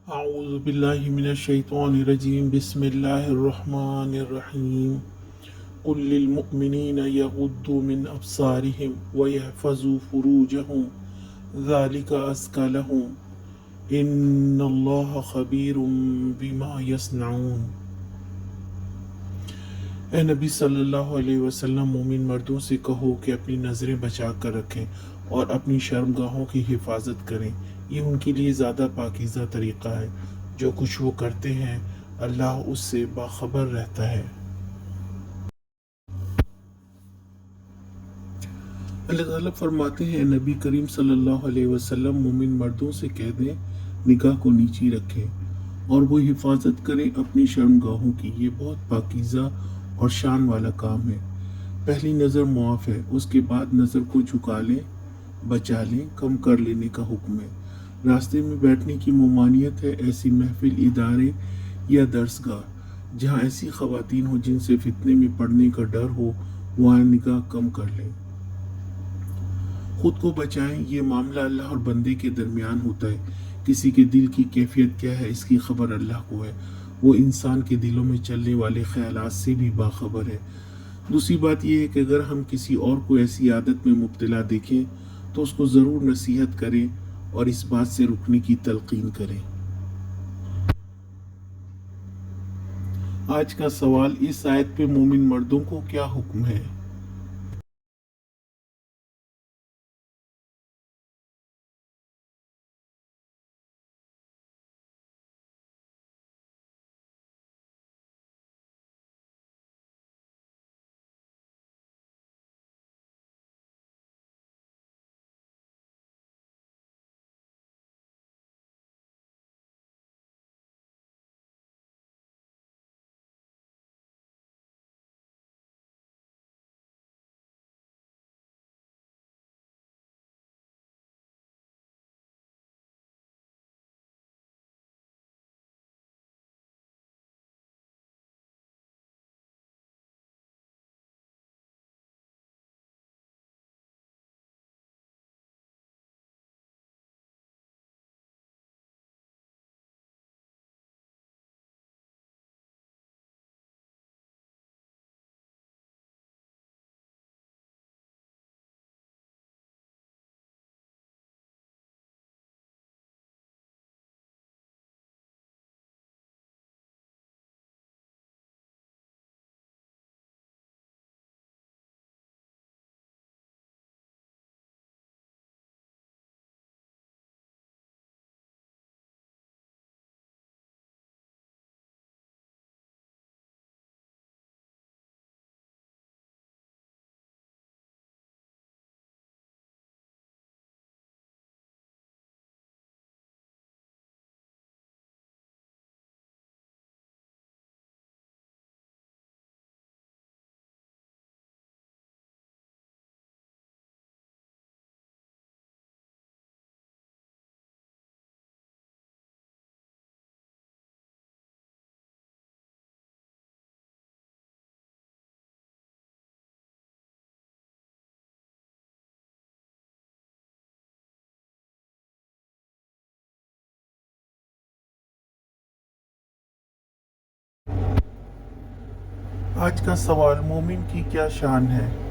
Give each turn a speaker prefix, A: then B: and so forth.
A: अऊज़ु बिल्लाहि मिनश शैतानिर रजीम बिस्मिल्लाहिर्रहमानिर्रहीम कुल लिल मुअमिनीना यगुद्दू मिन अब्सारिहिम व यहफ़ज़ू फ़ुरूजहुम ज़ालिका अज़्का लहुम इन्नल्लाहा ख़बीरुम बिमा यस्नऊन। ए नबी सल्लल्लाहु अलैहि वसल्लम, मोमिन मर्दों से कहो कि अपनी नज़रें बचा कर रखें और अपनी शर्मगाहों की हिफाजत करें। ये उनके लिए ज़्यादा पाकीज़ा तरीक़ा है। जो कुछ वो करते हैं अल्लाह उससे बाखबर रहता है। अल्लाह ताला फरमाते हैं, नबी करीम सल्लल्लाहु अलैहि वसल्लम मोमिन मर्दों से कह दें निगाह को नीची रखें और वो हिफाजत करें अपनी शर्मगाहों की। ये बहुत पाकीज़ा और शान वाला काम है। पहली नज़र मुआफ़ है, उसके बाद नज़र को झुका लें, बचा लें, कम कर लेने का हुक्म है। रास्ते में बैठने की ममानियत है। ऐसी महफिल, इदारे या दरसगाह जहाँ ऐसी ख़वातीन हो जिनसे फितने में पड़ने का डर हो, वहाँ निगाह कम कर लें। खुद को बचाएं। ये मामला अल्लाह और बंदे के दरमियान होता है। किसी के दिल की कैफियत क्या है इसकी खबर अल्लाह को है। वो इंसान के दिलों में चलने वाले ख्यालात से भी बाखबर है। दूसरी बात यह है कि अगर हम किसी और को ऐसी आदत में मुब्तला देखें तो उसको ज़रूर नसीहत करें और इस बात से रुकने की तलकीन करें। आज का सवाल, इस आयत पे मोमिन मर्दों को क्या हुक्म है? आज का सवाल, मोमिन की क्या शान है?